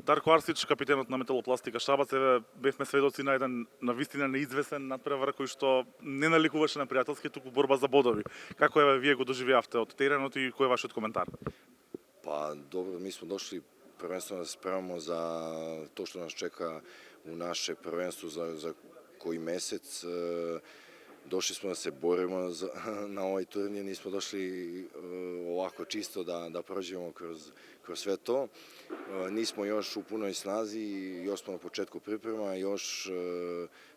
Дарко Арсич, капитенот на Металопластика Шабац, еве бевме сведоци на еден навистина неизвесен надпревар кој што не наликуваше на пријателски, туку борба за бодови. Како еве вие го доживеавте од теренот и кој е вашиот коментар? Па добро, ми смо дошли првенствено да се спремамо за тоа што нас чека у наше првенство за кој месец. Дошли смо да се бориме на овој турнир, нисмо дошли овако чисто да проđemo kroz sve to. Nismo još u punoj snazi, još smo na početku priprema, još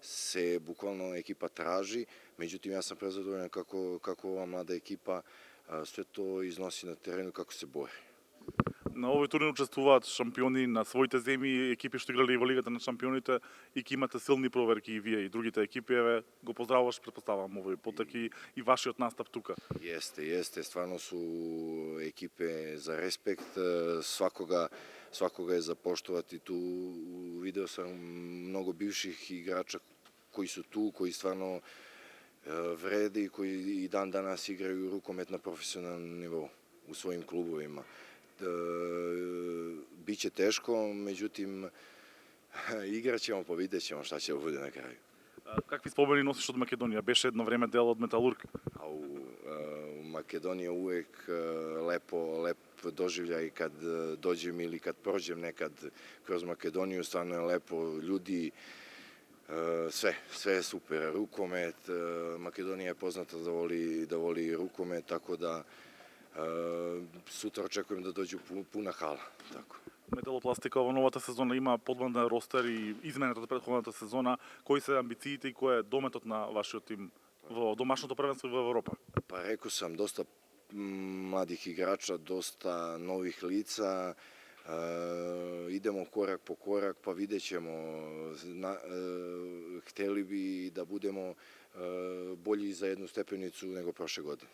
se bukvalno ekipa traži, međutim ja sam prezadovoljan kako ova mlada ekipa sve to iznosi na terenu, kako se bori. На овој турнир учествуваат шампиони на своите земји, екипи што играли во Лигата на шампионите и ќе имате силни проверки и вие и другите екипи. Еве го поздравуваш, претпоставувам овој потеки и вашиот настап тука. Jeste, stvarno su ekipe za respekt, svakoga je za poštovati tu. Video sam mnogo bivših igrača koji su tu, koji stvarno vrede i koji i dan danas igraju rukomet na profesionalnom nivou u svojim klubovima. Biće teško, međutim igrat ćemo, pa vidjet ćemo šta će bude na kraju. Какви спомени носиш од Македонија? Беше едно време дел од Металург. U Makedonija uvek lep doživljaj kad dođem ili kad prođem nekad kroz Makedoniju, stvarno je lepo, ljudi, sve je super, rukomet, Makedonija je poznata da voli rukomet, tako da sutra očekujem da dođu puna hala, tako. Металопластика во новата сезона има подмладен ростер и измената од претходната сезона. Кои се амбициите и кој е дометот на вашиот тим во домашното првенство во Европа? Pa rekao sam, dosta mladih igrača, dosta novih lica, idemo korak po korak, pa vidjet ćemo. Hteli bi da budemo bolji za jednu stepenicu nego prošle godine.